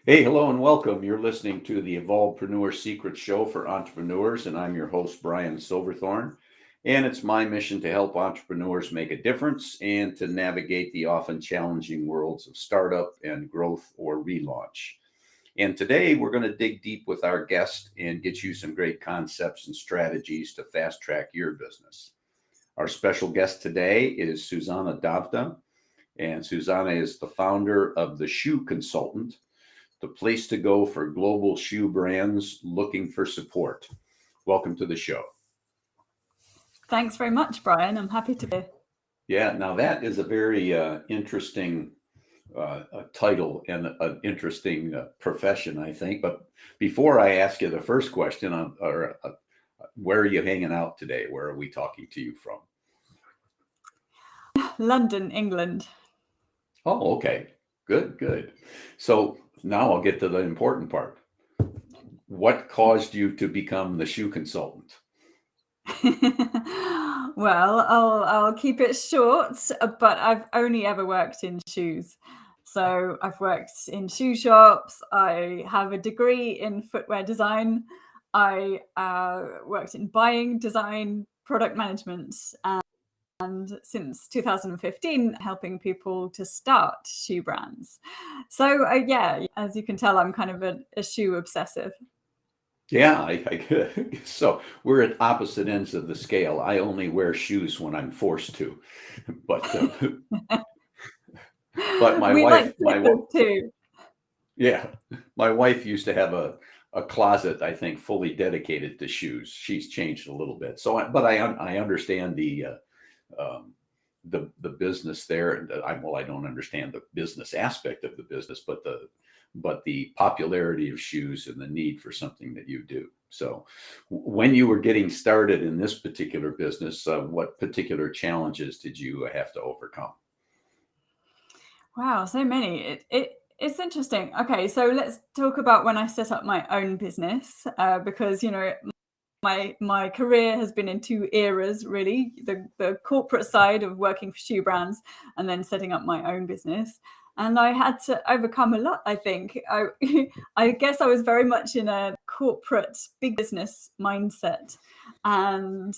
Hey, hello, and welcome. You're listening to the Evolvepreneur Secrets Show for entrepreneurs, and I'm your host, Brian Silverthorne. And it's my mission to help entrepreneurs make a difference and to navigate the often challenging worlds of startup and growth or relaunch. And today we're going to dig deep with our guest and get you some great concepts and strategies to fast track your business. Our special guest today is Susannah Davda, and Susannah is the founder of The Shoe Consultant, the place to go for global shoe brands looking for support. Welcome to the show. Thanks very much, Brian. I'm happy to be. Yeah, now that is a very interesting title and an interesting profession, I think. But before I ask you the first question, where are you hanging out today? Where are we talking to you from? London, England. Oh, okay. Good, good. So now I'll get to the important part. What caused you to become the shoe consultant? Well, I'll keep it short, but I've only ever worked in shoes. So I've worked in shoe shops. I have a degree in footwear design. I worked in buying, design, product management, and since 2015, helping people to start shoe brands. So yeah, as you can tell, I'm kind of a shoe obsessive. Yeah, so we're at opposite ends of the scale. I only wear shoes when I'm forced to, but but We like slippers too. yeah, my wife used to have a closet, I think, fully dedicated to shoes. She's changed a little bit, but I understand the business there. And I don't understand the business aspect of the business, but the popularity of shoes and the need for something that you do. So, when you were getting started in this particular business, what particular challenges did you have to overcome? Wow, so many. It's interesting. Okay, so let's talk about when I set up my own business, because my career has been in two eras, really: the corporate side of working for shoe brands, and then setting up my own business. And I had to overcome a lot. I think I guess I was very much in a corporate big business mindset, and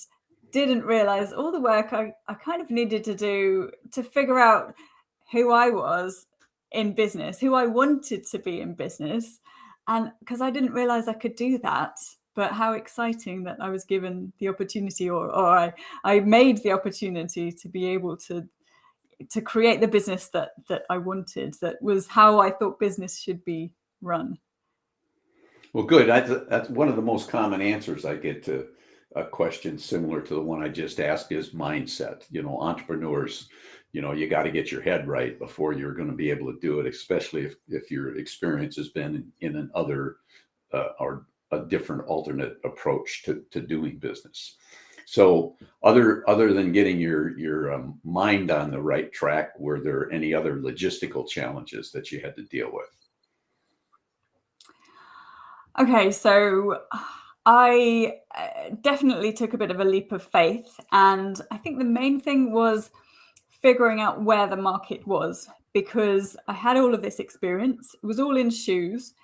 didn't realize all the work I kind of needed to do to figure out who I was in business, who I wanted to be in business. And because I didn't realize I could do that, but how exciting that I was given the opportunity, or I made the opportunity to be able to create the business that I wanted, that was how I thought business should be run. Well, good. That's one of the most common answers I get to a question similar to the one I just asked is mindset. Entrepreneurs, you got to get your head right before you're going to be able to do it, especially if your experience has been in an other or a different alternate approach to doing business. So other than getting your mind on the right track, were there any other logistical challenges that you had to deal with? Okay, so I definitely took a bit of a leap of faith. And I think the main thing was figuring out where the market was, because I had all of this experience. It was all in shoes.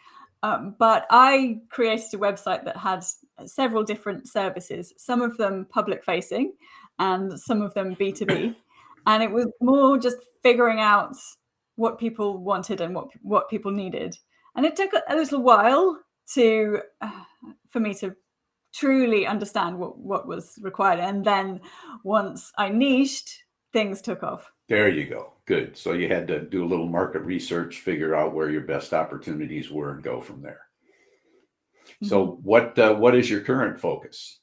But I created a website that had several different services, some of them public facing and some of them B2B. And it was more just figuring out what people wanted and what people needed. And it took a little while to for me to truly understand what was required. And then once I niched, things took off. There you go. Good. So you had to do a little market research, figure out where your best opportunities were, and go from there. Mm-hmm. So what is your current focus?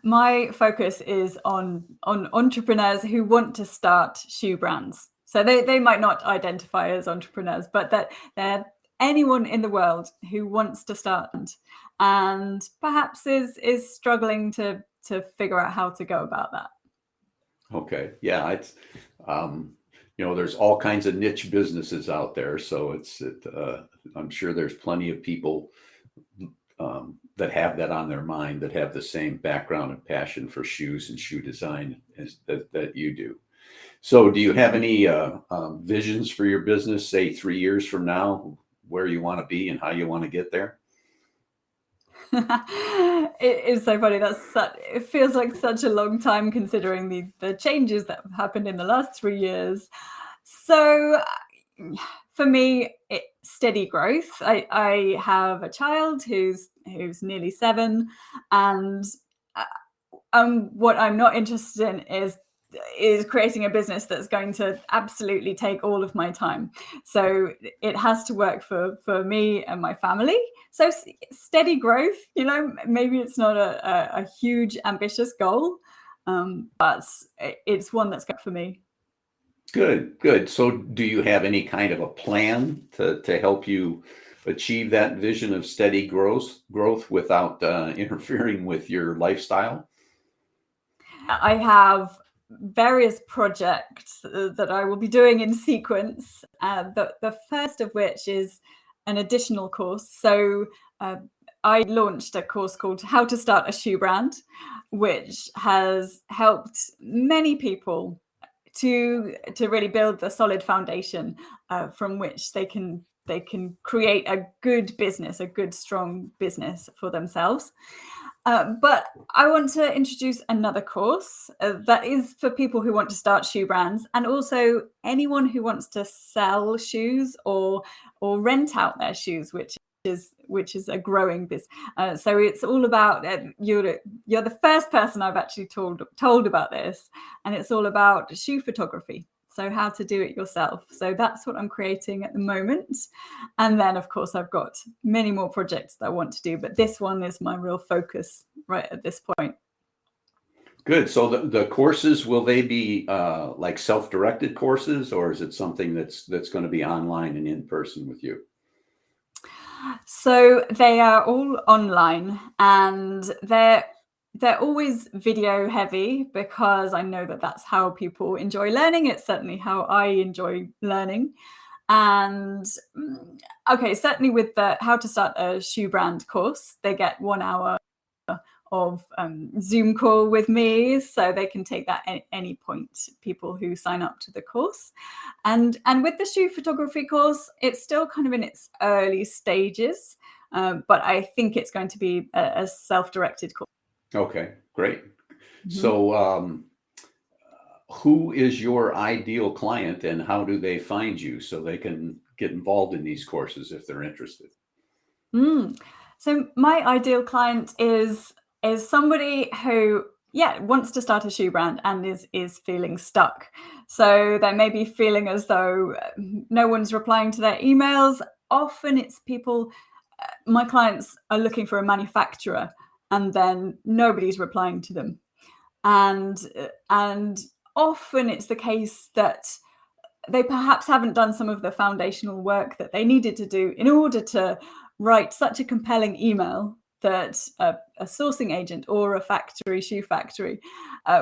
My focus is on entrepreneurs who want to start shoe brands. So they might not identify as entrepreneurs, but that they're anyone in the world who wants to start and perhaps is struggling to figure out how to go about that. Okay. Yeah, it's there's all kinds of niche businesses out there, so I'm sure there's plenty of people that have that on their mind, that have the same background and passion for shoes and shoe design as that you do. So, do you have any visions for your business, say 3 years from now, where you want to be and how you want to get there? It is so funny. It feels like such a long time considering the changes that have happened in the last 3 years. So for me, it's steady growth. I have a child who's nearly 7, and uh, what I'm not interested in is creating a business that's going to absolutely take all of my time. So it has to work for me and my family. So steady growth, maybe it's not a huge ambitious goal, but it's one that's good for me. Good, good. So, do you have any kind of a plan to help you achieve that vision of steady growth without interfering with your lifestyle? I have various projects that I will be doing in sequence. The first of which is an additional course. So I launched a course called How to Start a Shoe Brand, which has helped many people to really build the solid foundation from which they can create a good business, a good strong business for themselves. But I want to introduce another course that is for people who want to start shoe brands, and also anyone who wants to sell shoes or rent out their shoes, which is a growing business. So it's all about you're the first person I've actually told about this, and it's all about shoe photography. So how to do it yourself. So that's what I'm creating at the moment. And then, of course, I've got many more projects that I want to do, but this one is my real focus right at this point. Good. So, the courses, will they be like self-directed courses, or is it something that's going to be online and in person with you? So they are all online, and they're always video heavy because I know that that's how people enjoy learning. It's certainly how I enjoy learning. And okay, certainly with the How to Start a Shoe Brand course, they get 1 hour of Zoom call with me, so they can take that at any point, people who sign up to the course. And with the shoe photography course, it's still kind of in its early stages, but I think it's going to be a self-directed course. Okay, great. Mhm. So, who is your ideal client and how do they find you so they can get involved in these courses if they're interested? Mm. So my ideal client is somebody who, yeah, wants to start a shoe brand and is feeling stuck. So they may be feeling as though no one's replying to their emails. Often it's people. My clients are looking for a manufacturer, and then nobody's replying to them. And often it's the case that they perhaps haven't done some of the foundational work that they needed to do in order to write such a compelling email that a sourcing agent or a shoe factory,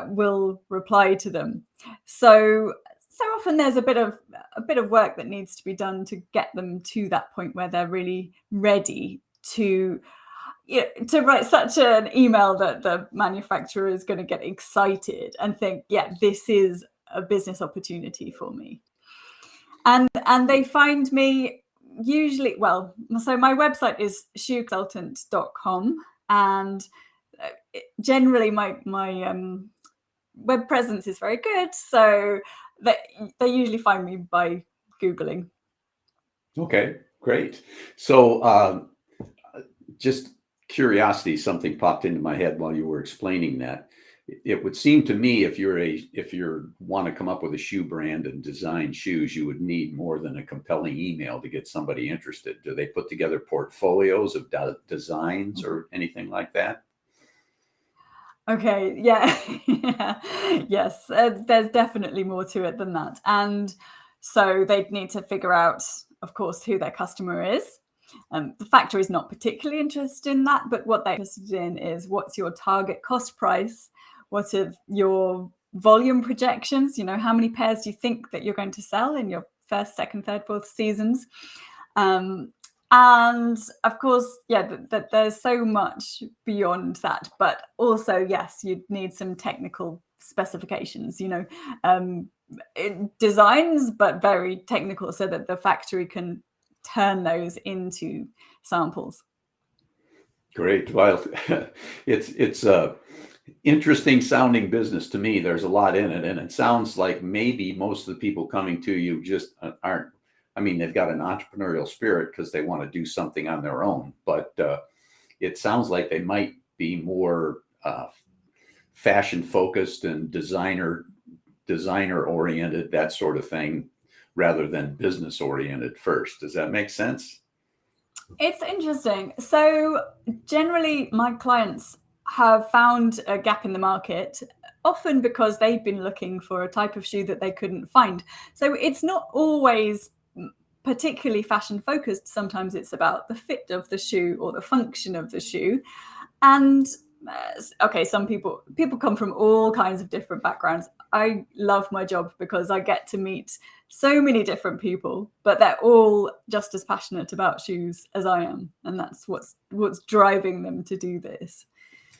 will reply to them. So often there's a bit of work that needs to be done to get them to that point where they're really ready to to write such an email that the manufacturer is going to get excited and think, yeah, this is a business opportunity for me. And they find me usually, well, so my website is shoeconsultant.com, and generally my web presence is very good, so they they usually find me by googling. Okay, great. So, just curiosity, something popped into my head while you were explaining that. It would seem to me if you're want to come up with a shoe brand and design shoes, you would need more than a compelling email to get somebody interested. Do they put together portfolios of designs or anything like that? Okay, yeah. Yeah. Yes, there's definitely more to it than that. And so they'd need to figure out, of course, who their customer is. The factory is not particularly interested in that, but what they're interested in is what's your target cost price? What are your volume projections? How many pairs do you think that you're going to sell in your first, second, third, fourth seasons? Um, and of course, yeah, there's so much beyond that. But also, yes, you'd need some technical specifications. designs, but very technical, so that the factory can turn those into samples. Great. Well, it's a interesting sounding business to me. There's a lot in it, and it sounds like maybe most of the people coming to you just aren't. I mean, they've got an entrepreneurial spirit because they want to do something on their own, but it sounds like they might be more fashion focused and designer oriented, that sort of thing, rather than business oriented first. Does that make sense? It's interesting. So generally, my clients have found a gap in the market, often because they've been looking for a type of shoe that they couldn't find. So it's not always particularly fashion focused. Sometimes it's about the fit of the shoe or the function of the shoe. And okay, some people come from all kinds of different backgrounds. I love my job because I get to meet so many different people, but they're all just as passionate about shoes as I am, and that's what's driving them to do this.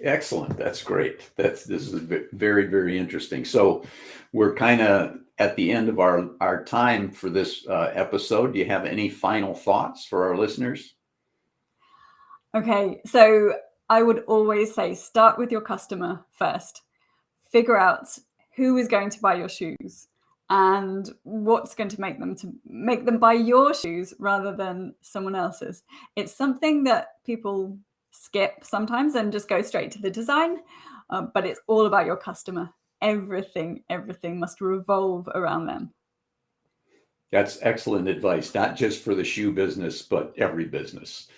Excellent. That's great. This is very, very interesting. So we're kind of at the end of our time for this episode. Do you have any final thoughts for our listeners? Okay, so I would always say start with your customer first. Figure out who is going to buy your shoes and what's going to make them buy your shoes rather than someone else's. It's something that people skip sometimes and just go straight to the design, but it's all about your customer. Everything must revolve around them. That's excellent advice, not just for the shoe business, but every business.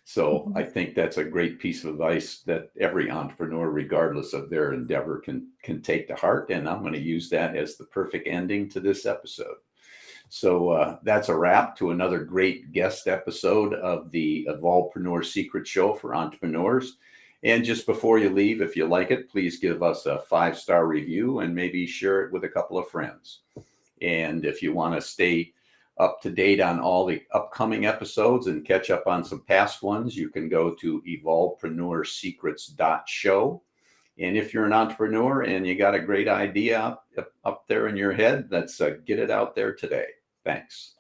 So I think that's a great piece of advice that every entrepreneur, regardless of their endeavor, can take to heart. And I'm going to use that as the perfect ending to this episode. So that's a wrap to another great guest episode of the Evolvepreneur Secrets Show for entrepreneurs. And just before you leave, if you like it, please give us a 5-star review and maybe share it with a couple of friends. And if you want to stay up to date on all the upcoming episodes and catch up on some past ones, you can go to evolvepreneursecrets.show. And if you're an entrepreneur and you got a great idea up there in your head, let's get it out there today. Thanks.